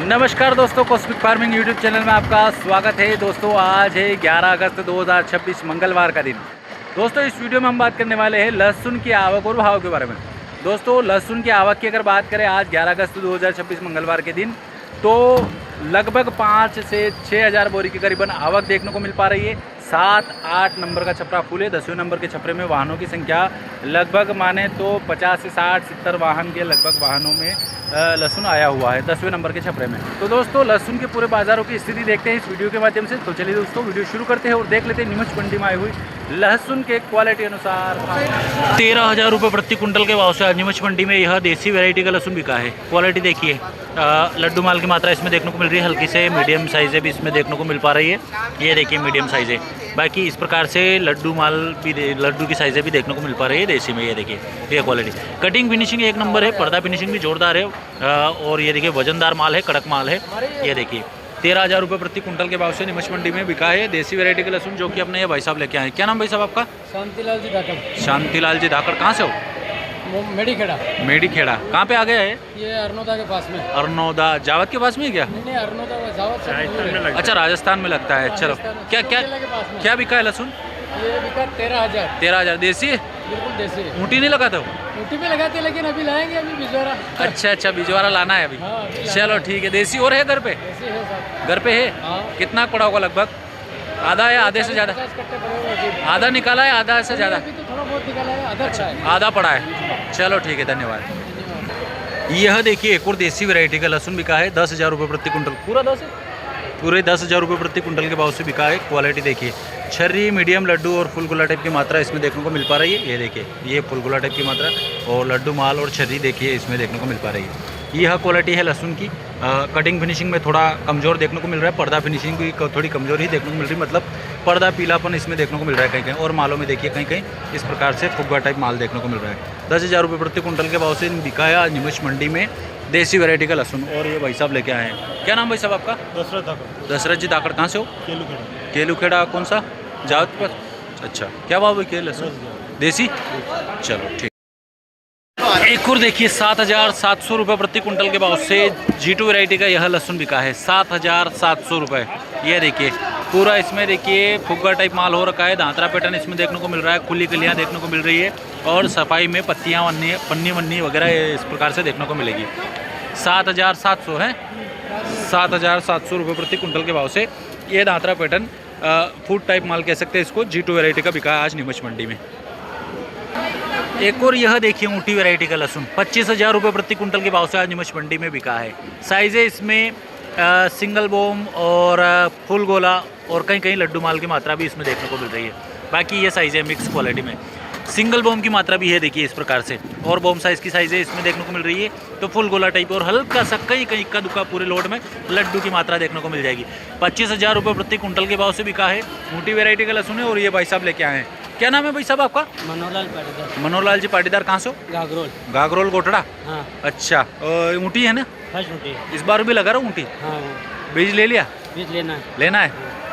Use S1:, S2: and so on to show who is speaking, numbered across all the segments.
S1: नमस्कार दोस्तों, cosmic farming YouTube channel में आपका स्वागत है। दोस्तों आज है 11 अगस्त 2026 मंगलवार का दिन। दोस्तों इस वीडियो में हम बात करने वाले हैं लहसुन की आवक और भाव के बारे में। दोस्तों लहसुन की आवक की अगर बात करें आज 11 अगस्त 2026 मंगलवार के दिन, तो लगभग 5 से 6 हज़ार बोरी के करीबन आवक देखने को मिल पा रही है। 7-8 नंबर का छपरा फूल है। 10वें नंबर के छपरे में वाहनों की संख्या लगभग माने तो 50 से 60-70 वाहन के लगभग वाहनों में लहसुन आया हुआ है 10वें नंबर के छपरे में। तो दोस्तों लहसुन के पूरे बाज़ारों की स्थिति देखते हैं इस वीडियो के माध्यम से। तो चलिए दोस्तों वीडियो शुरू करते हैं और देख लेते हैं नीमच मंडी में आई हुई लहसुन के क्वालिटी अनुसार 13,000 रुपये प्रति कुंटल के भाव से आज नीमच मंडी में यह देसी वैरायटी का लहसुन बिका है। क्वालिटी देखिए, लड्डू माल की मात्रा इसमें देखने को मिल रही है। हल्की से मीडियम साइज़ भी इसमें देखने को मिल पा रही है। ये देखिए मीडियम साइज़ है। बाकी इस प्रकार से लड्डू माल भी लड्डू की साइज़ें भी देखने को मिल पा रही है देसी में। ये देखिए ये क्वालिटी, कटिंग फिनिशिंग एक नंबर है, पर्दा फिनिशिंग भी जोरदार है। और ये देखिए वजनदार माल है, कड़क माल है। ये देखिए 13,000 रुपये प्रति कुंटल के भाव से नीमच मंडी में बिका है देसी वैरायटी का लहसुन, जो कि अपने ये भाई साहब लेके आए हैं। क्या नाम भाई साहब आपका?
S2: शांतिलाल जी धाकड़।
S1: शांतिलाल जी धाकड़। कहाँ से हो?
S2: मेडीखेड़ा।
S1: मेडीखेड़ा कहाँ पे आ गया है?
S2: ये अरनोदा के पास में।
S1: अरनोदा जावत के पास में है क्या?
S2: नहीं अरनोदा जावत से।
S1: अच्छा राजस्थान में लगता है। चलो क्या क्या क्या बिका है लहसुन?
S2: ये बिका 13,000।
S1: 13,000 देसी है?
S2: बिल्कुल देसी है।
S1: ऊँटी नहीं लगाते हो?
S2: ऊटी पे लगाते हैं लेकिन अभी लाएंगे, अभी बिजवारा।
S1: अच्छा बिजवारा लाना है अभी।
S2: हाँ,
S1: चलो ठीक है। देसी और है घर पे?
S2: देसी है साहब।
S1: घर पे है?
S2: हाँ।
S1: कितना पड़ा होगा लगभग? आधा है, आधे से ज़्यादा?
S2: 50 कट्टे पड़े हुए हैं।
S1: आधा निकाला है, आधा से ज़्यादा?
S2: अभी तो थोड़ा बहुत निकाला है, आधा पड़ा है।
S1: आधा पड़ा है। चलो ठीक है, धन्यवाद। यह देखिए एक और देसी वैरायटी का लहसुन बिका है 10,000 रुपये प्रति कुंटल। पूरा 10 है? पूरे 10,000 रुपये प्रति कुंटल के भाव से बिका है। क्वालिटी देखिए, छर्री, मीडियम, लड्डू और फुल गोला टाइप की मात्रा इसमें देखने को मिल पा रही है। ये देखिए ये फुल गोला टाइप की मात्रा और लड्डू माल और छर्री देखिए इसमें देखने को मिल पा रही है। यह क्वालिटी है लहसुन की। कटिंग फिनिशिंग में थोड़ा कमज़ोर देखने को मिल रहा है। पर्दा फिनिशिंग की थोड़ी कमज़ोर ही देखने को मिल रही है, मतलब पर्दा पीलापन इसमें देखने को मिल रहा है कहीं कहीं। और मालों में देखिए कहीं कहीं इस प्रकार से फुग्गा टाइप माल देखने को मिल रहा है। 10,000 रुपये प्रति कुंटल के भाव से बिका है आज नीमच मंडी में देसी वैरायटी का लहसुन। और ये भाई साहब लेके आए हैं। क्या नाम भाई साहब आपका?
S2: दशरथ धाकड़।
S1: दशरथ जी धाकड़। कहाँ से हो?
S2: केलूखेड़ा।
S1: केलूखेड़ा कौन सा? जावत पर। अच्छा क्या भाव है के लहसुन? देसी। चलो ठीक। एक और देखिए 7,700 रुपये प्रति कुंटल के भाव से G2 वैरायटी का यह लहसुन बिका है 7,700 रुपये। ये देखिए पूरा इसमें देखिए फुग्गा टाइप माल हो रखा है। दांतरा पैटर्न इसमें देखने को मिल रहा है। खुली कलियाँ देखने को मिल रही है और सफाई में पत्तियाँ पन्नी वन्नी वगैरह इस प्रकार से देखने को मिलेगी। 7,700 है। 7,700 रुपये प्रति कुंटल के भाव से ये दांतरा पैटर्न फूड टाइप माल कह सकते हैं इसको, G2 वैरायटी का बिका है आज नीमच मंडी में। एक और यह देखिए ऊँटी वैरायटी का लहसुन 25,000 रुपये प्रति कुंटल के भाव से आज नीमच मंडी में बिका है। साइज़ें इसमें सिंगल बोम और फुल गोला और कहीं कहीं लड्डू माल की मात्रा भी इसमें देखने को मिल रही है। बाकी ये साइज़ है मिक्स क्वालिटी में। सिंगल बोम की मात्रा भी है देखिए इस प्रकार से, और बोम साइज़ की साइज़ें इसमें देखने को मिल रही है। तो फुल गोला टाइप और हल्का सा कहीं कहीं इक्का दुक्का पूरे लोड में लड्डू की मात्रा देखने को मिल जाएगी। 25,000 रुपये प्रति कुंटल के भाव से बिका है ऊँटी वैरायटी का लहसुन है। और ये भाई साहब लेके आए हैं। क्या नाम है भाई साहब आपका?
S2: मनोहरलाल पाटीदार।
S1: मनोहरलाल जी पाटीदार। कहाँ से हो?
S2: गागरोल।
S1: गागरोल गोटड़ा।
S2: हाँ।
S1: अच्छा ऊँटी है ना?
S2: फर्स्ट ऊँटी।
S1: इस बार भी लगा रहा ऊँटी।
S2: हाँ
S1: बीज ले लिया?
S2: बीज लेना है।
S1: लेना है।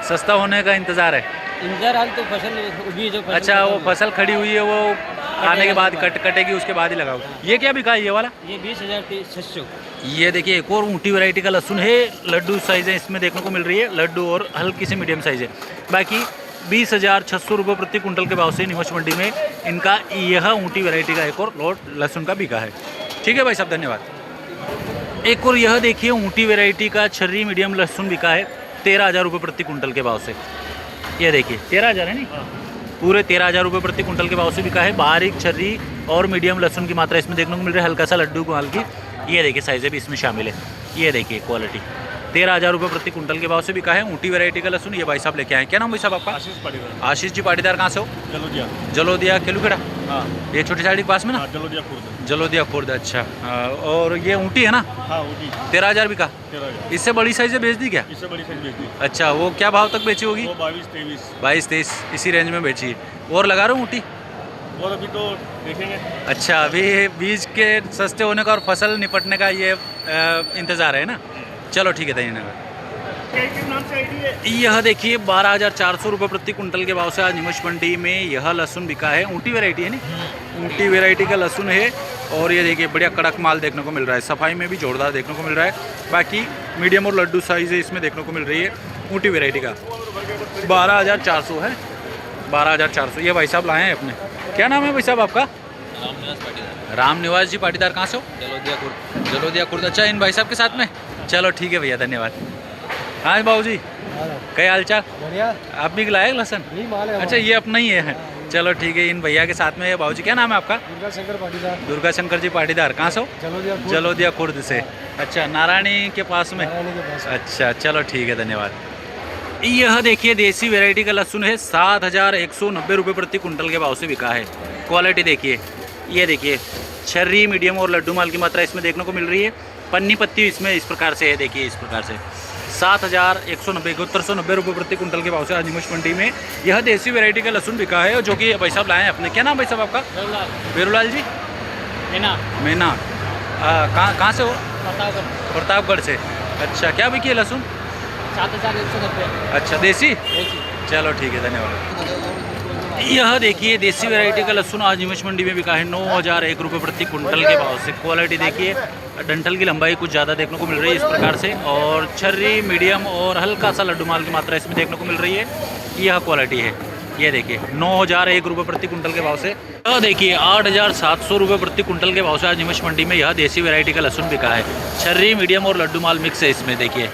S1: सस्ता होने का इंतज़ार है।
S2: इंतजार हाल तो फसल बीज जो
S1: अच्छा वो फसल खड़ी हुई है, वो आने के बाद कटेगी उसके बाद ही लगाओ। ये क्या बिका है ये वाला?
S2: ये 20,600।
S1: ये देखिए एक और ऊँटी वैरायटी का लहसुन है। लड्डू साइज़ है इसमें देखने को मिल रही है, लड्डू और हल्की से मीडियम साइज़ है। बाकी 20,600 रुपये प्रति कुंटल के भाव से नीमच मंडी में इनका यह ऊँटी वैरायटी का एक और लॉट लहसुन का बिका है। ठीक है भाई साहब, धन्यवाद। एक और यह देखिए ऊँटी वैरायटी का छर्री मीडियम लहसुन बिका है 13,000 रुपये प्रति कुंटल के भाव से। ये देखिए 13,000 है नहीं, पूरे 13,000 रुपये प्रति कुंटल के भाव से बिका है। बारीक छर्री और मीडियम लहसुन की मात्रा इसमें देखने को मिल रही है, हल्का सा लड्डू माल की। ये देखिए साइज़ें भी इसमें शामिल है। ये देखिए क्वालिटी 13,000 रुपये प्रति कुंटल के भाव से बिका है ऊँटी वैरायटी का लहसुन। ये भाई साहब लेके आए। क्या नाम भाई साहब आपका?
S2: आशीष पाटीदार।
S1: आशीष जी पाटीदार। कहाँ से हो?
S2: जलोदिया।
S1: जलोदिया केलूखेड़ा।
S2: हाँ।
S1: ये छोटी साड़ी के पास में ना?
S2: जलोदिया खुर्द।
S1: जलोदिया खुर्द। अच्छा और ये ऊँटी है ना?
S2: हाँ ऊँटी।
S1: 13,000 बिका।
S2: 13,000।
S1: इससे बड़ी साइज़ बेच दी क्या?
S2: इससे बड़ी साइज बेच दी।
S1: अच्छा वो क्या भाव तक बेची होगी?
S2: 22-23।
S1: 22-23 इसी रेंज में बेची है। और लगा रहा हूँ ऊँटी?
S2: और अभी तो देखेंगे।
S1: अच्छा अभी बीज के सस्ते होने का और फसल निपटने का ये इंतज़ार है ना? चलो ठीक है, धन्यवाद। यह देखिए 12,400 रुपये प्रति कुंटल के भाव से आज निमच मंडी में यह लहसुन बिका है। ऊँटी वैरायटी है नी, ऊँटी वैरायटी का लहसुन है। और ये देखिए बढ़िया कड़क माल देखने को मिल रहा है, सफाई में भी जोरदार देखने को मिल रहा है। बाकी मीडियम और लड्डू साइज़ है इसमें देखने को मिल रही है। ऊँटी वैरायटी का 12,400 है, 12,400। ये भाई साहब लाए हैं अपने। क्या नाम है भाई साहब आपका? राम निवास जी पाटीदार। कहाँ से हो? जलोदिया खुर्द। अच्छा, इन भाई साहब के साथ में। चलो ठीक है भैया, धन्यवाद। हाँ बाबू जी, क्या हाल चाल?
S3: बढ़िया।
S1: आप भी लाए लहसन? अच्छा, ये अपना ही है। चलो ठीक है, इन भैया के साथ में। बाबू जी क्या नाम है आपका?
S3: दुर्गा शंकर पाटीदार।
S1: दुर्गा शंकर जी पाटीदार। कहाँ से हो? जलोदिया खुर्द से। अच्छा, नारायणी के पास में। अच्छा चलो ठीक है, धन्यवाद। यह देखिए देसी वैरायटी का लहसुन है, 7,190 रुपये प्रति कुंटल के भाव से बिका है। क्वालिटी देखिए, ये देखिए छर्री, मीडियम और लड्डू माल की मात्रा इसमें देखने को मिल रही है। पन्नी पत्ती इसमें इस प्रकार से है, देखिए इस प्रकार से। 7,190 रुपये प्रति कुंटल के भाव से आज निमच मंडी में यह देसी वैरायटी का लहसुन बिका है, जो कि भाई साहब लाए हैं अपने। क्या नाम भाई साहब आपका? बेरूलाल जी। मीना। कहाँ से हो? प्रतापगढ़ से। अच्छा, क्या बिकी है लहसुन?
S3: 7,190।
S1: अच्छा, देसी। चलो ठीक है, धन्यवाद। यह देखिए देसी वैरायटी का लहसुन आज निमच मंडी में बिका है 9,001 रुपये प्रति कुंटल के भाव से। क्वालिटी देखिए, डंठल की लंबाई कुछ ज़्यादा देखने को मिल रही है इस प्रकार से। और छर्री, मीडियम और हल्का सा लड्डू माल की मात्रा इसमें देखने को मिल रही है। यह क्वालिटी है। ये देखिए 9,001 रुपये प्रति कुंटल के भाव से। यह देखिए 8,700 रुपये प्रति कुंटल के भाव से आज निमच मंडी में यह देसी वैरायटी का लहसुन बिका है। छर्री, मीडियम और लड्डू माल मिक्स है इसमें। देखिए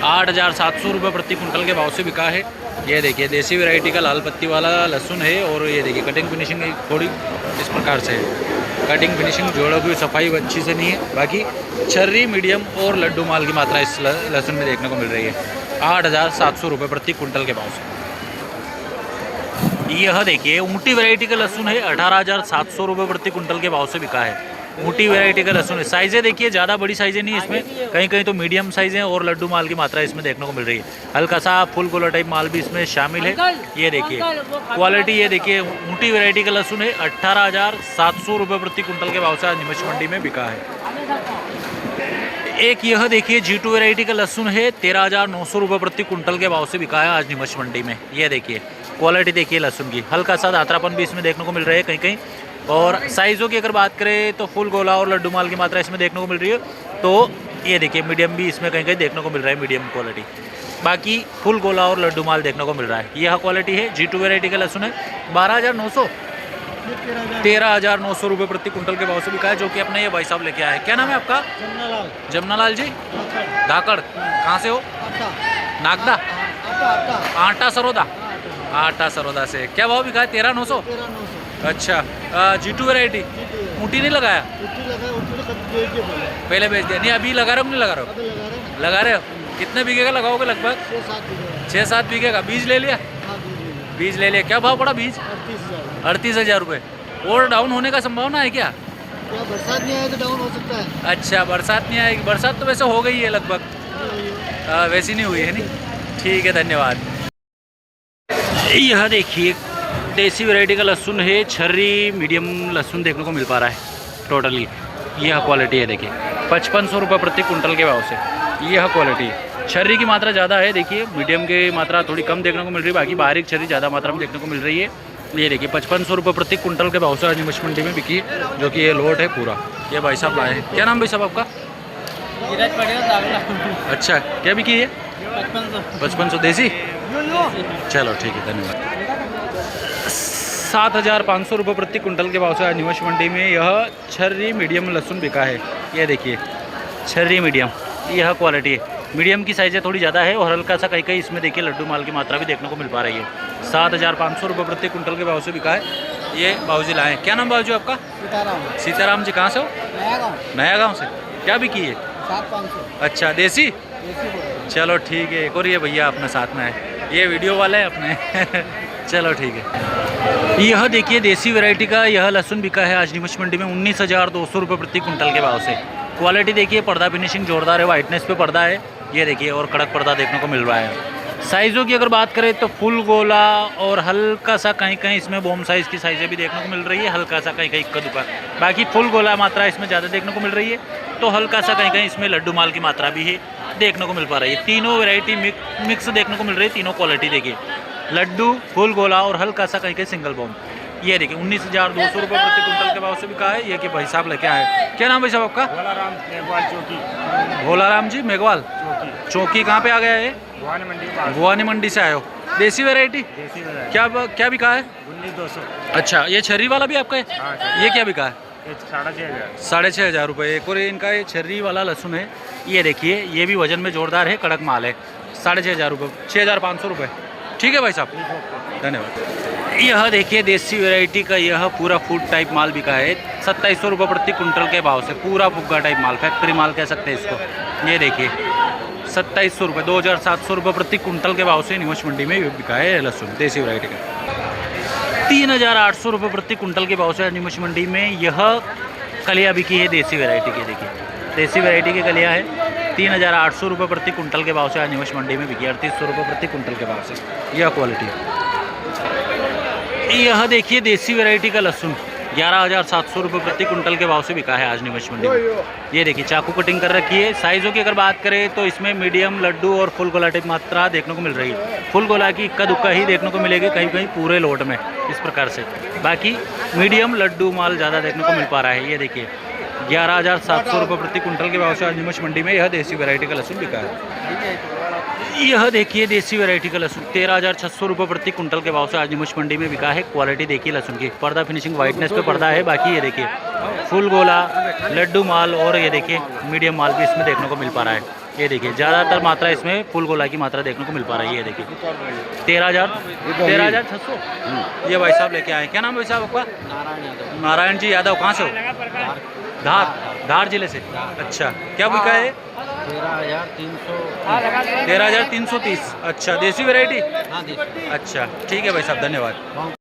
S1: 8,700 रुपये प्रति कुंटल के भाव से बिका है। ये देखिए देसी वैरायटी का लाल पत्ती वाला लहसुन है। और ये देखिए कटिंग फिनिशिंग थोड़ी इस प्रकार से है। कटिंग फिनिशिंग जोड़ों की सफाई अच्छी से नहीं है। बाकी छर्री, मीडियम और लड्डू माल की मात्रा इस लहसुन में देखने को मिल रही है। 8,700 रुपये प्रति कुंटल के भाव से। यह देखिए ऊँटी वैरायटी का लहसुन है, 18,700 रुपये प्रति कुंटल के भाव से बिका है। ऊँटी वैरायटी का लहसुन है। साइज़ें देखिए ज़्यादा बड़ी साइज़ें नहीं इसमें, कहीं कहीं तो मीडियम साइज़ें और लड्डू माल की मात्रा इसमें देखने को मिल रही है। हल्का सा फुल गोला टाइप माल भी इसमें शामिल है। ये देखिए क्वालिटी, ये देखिए ऊँटी वैरायटी का लहसुन है, 18,700 रुपये प्रति कुंटल के भाव से आज निमच मंडी में बिका है। एक यह देखिए G2 वैरायटी का लहसुन है, 13,900 रुपये प्रति कुंटल के भाव से बिका है आज निमच मंडी में। ये देखिए क्वालिटी देखिए लहसुन की, हल्का सा दात्रापन भी इसमें देखने को मिल रहा है कहीं कहीं। और साइज़ों की अगर बात करें तो फुल गोला और लड्डू माल की मात्रा इसमें देखने को मिल रही है। तो ये देखिए मीडियम भी इसमें कहीं कहीं देखने को मिल रहा है, मीडियम क्वालिटी। बाकी फुल गोला और लड्डू माल देखने को मिल रहा है। यह क्वालिटी है, G2 वैरायटी का लहसुन है। 12,900 13,900 रुपये प्रति कुंटल के भाव से बिका है, जो कि अपने ये भाई साहब लेके आए। क्या नाम है आपका? जमनालाल जी। धाकड़। कहाँ से हो? नागदा। आटा सरोदा। आटा सरोदा से। क्या भाव बिका है? 13,900। अच्छा, G2 वैरायटी। ऊँटी नहीं लगाया? पहले बेच दिया। नहीं अभी लगा रहे हो? नहीं लगा रहे हो? लगा रहे हो। कितने बीघे का लगाओगे? लगभग 6-7 बीघे का। बीज ले लिया? बीज ले लिया। क्या भाव पड़ा बीज? 38,000 रुपये। और डाउन होने का संभावना है क्या?
S3: बरसात नहीं आए तो डाउन हो सकता है।
S1: अच्छा, बरसात नहीं आएगी। बरसात तो वैसे हो गई है लगभग, वैसी नहीं हुई है। नहीं, ठीक है, धन्यवाद। यह देखिए देसी वैरायटी का लहसुन है, छर्री मीडियम लहसुन देखने को मिल पा रहा है टोटली। यह क्वालिटी है देखिए 5,500 रुपये प्रति कुंटल के भाव से। यह क्वालिटी छर्री की मात्रा ज़्यादा है, देखिए मीडियम की मात्रा थोड़ी कम देखने को मिल रही है। बाकी बारीक छर्री ज़्यादा मात्रा में देखने को मिल रही है। ये देखिए 5,500 रुपये प्रति कुंटल के भाव से आज निमच मंडी में बिकी, जो कि ये लोट है पूरा। ये भाई साहब लाए हैं। क्या नाम भाई साहब आपका? अच्छा, क्या बिकी है? 5,500 देसी। चलो ठीक है, धन्यवाद। 7,500 रुपये प्रति कुंटल के भाव से आज निमच मंडी में यह छर्री मीडियम लहसुन बिका है। ये देखिए छर्री मीडियम, यह क्वालिटी है। मीडियम की साइज़ें थोड़ी ज़्यादा है और हल्का सा कहीं कहीं इसमें देखिए लड्डू माल की मात्रा भी देखने को मिल पा रही है। 7,500 रुपये प्रति कुंटल के भाव से बिका है। ये बाबूजी लाए। क्या नाम बाबूजी आपका? सीताराम जी। कहाँ से हो? नया गाँव से। क्या बिकी है?
S3: 7,500।
S1: अच्छा, देसी। चलो ठीक है। एक और ये भैया अपने साथ में है, ये वीडियो वाले हैं अपने। चलो ठीक है। यह देखिए देसी वैरायटी का यह लहसुन बिका है आज निमच मंडी में 19,200 रुपये प्रति कुंटल के भाव से। क्वालिटी देखिए, पर्दा फिनिशिंग जोरदार है, वाइटनेस पे पर्दा है। ये देखिए और कड़क पर्दा देखने को मिल रहा है। साइज़ों की अगर बात करें तो फुल गोला और हल्का सा कहीं कहीं इसमें बॉम साइज़ की साइज़ें भी देखने को मिल रही है, हल्का सा कहीं कहीं इक्का दुक्का। बाकी फुल गोला मात्रा इसमें ज़्यादा देखने को मिल रही है। तो हल्का सा कहीं कहीं इसमें लड्डू माल की मात्रा भी है देखने को मिल पा रही है। तीनों वैरायटी मिक्स देखने को मिल रही है, तीनों क्वालिटी देखिए, लड्डू, फुल गोला और हल्का सा कहीं कहीं सिंगल बॉम्ब। ये देखिए 19,200 रुपये प्रति कुंटल के भाव से बिका है। ये कि भाई साहब लेके आए, क्या नाम भाई साहब आपका?
S2: भोलाराम मेघवाल चौकी।
S1: भोलाराम जी मेघवाल चौकी कहाँ पे आ गया है? भुवानी मंडी से आए हो। देसी वैरायटी क्या बिका है?
S2: 19,200।
S1: अच्छा, ये छर्री वाला भी आपका है? ये क्या बिका है?
S2: 6,500।
S1: 6,500 रुपये। एक और इनका ये छर्री वाला लहसुन है, ये देखिए, ये भी वजन में जोरदार है, कड़क माल है। 6,500 रुपये, 6,500 रुपये। ठीक है भाई साहब, धन्यवाद। यह देखिए देसी वैरायटी का यह पूरा फूड टाइप माल बिका है 2700 रुपये प्रति कुंटल के भाव से। पूरा फुग्गा टाइप माल, फैक्ट्री माल कह सकते हैं इसको। ये देखिए 2700 रुपये, 2,700 रुपये प्रति कुंटल के भाव से निवश मंडी में बिका है लहसुन देसी वैरायटी का। 3,800 रुपये प्रति कुंटल के भाव से निवश मंडी में यह कलिया बिकी है देसी वैरायटी की। देखिए देसी वैरायटी की कलिया है, 3,800 रुपये प्रति कुंटल के भाव से आज निवश मंडी में बिकी, 3,800 रुपये प्रति कुंटल के भाव से यह क्वालिटी। यह देखिए देसी वैरायटी का लहसुन 11,700 रुपये प्रति कुंटल के भाव से बिका है आज निवश मंडी में। ये देखिए चाकू कटिंग कर रखी है। साइज़ों की अगर बात करें तो इसमें मीडियम, लड्डू और फुल गोला टाइप मात्रा देखने को मिल रही है। फुल गोला की इक्का दुक्का ही देखने को मिलेगी, कहीं कहीं पूरे लोट में इस प्रकार से। बाकी मीडियम लड्डू माल ज़्यादा देखने को मिल पा रहा है। ये देखिए 11,700 रुपये प्रति कुंटल के भाव से आज निवश मंडी में यह देसी वैरायटी का लहसुन बिका है। यह देखिए देसी वैरायटी का लहसुन 13,600 रुपये प्रति कुंटल के भाव से आज निमुश मंडी में बिका है। क्वालिटी देखिए लहसुन की, पर्दा फिनिशिंग वाइटनेस पे पर्दा है। बाकी ये देखिए फुल गोला, लड्डू माल और ये देखिए मीडियम माल भी इसमें देखने को मिल पा रहा है। ये देखिए ज़्यादातर मात्रा इसमें फुल गोला की मात्रा देखने को मिल पा रही है। ये देखिए 13,600 ये भाई साहब लेके आए। क्या नाम है भाई साहब आपका? नारायण जी यादव। कहाँ से हो? धार जिले से। अच्छा, क्या बिका है? 13,330। अच्छा, देसी वैरायटी? अच्छा, ठीक है भाई साहब, धन्यवाद।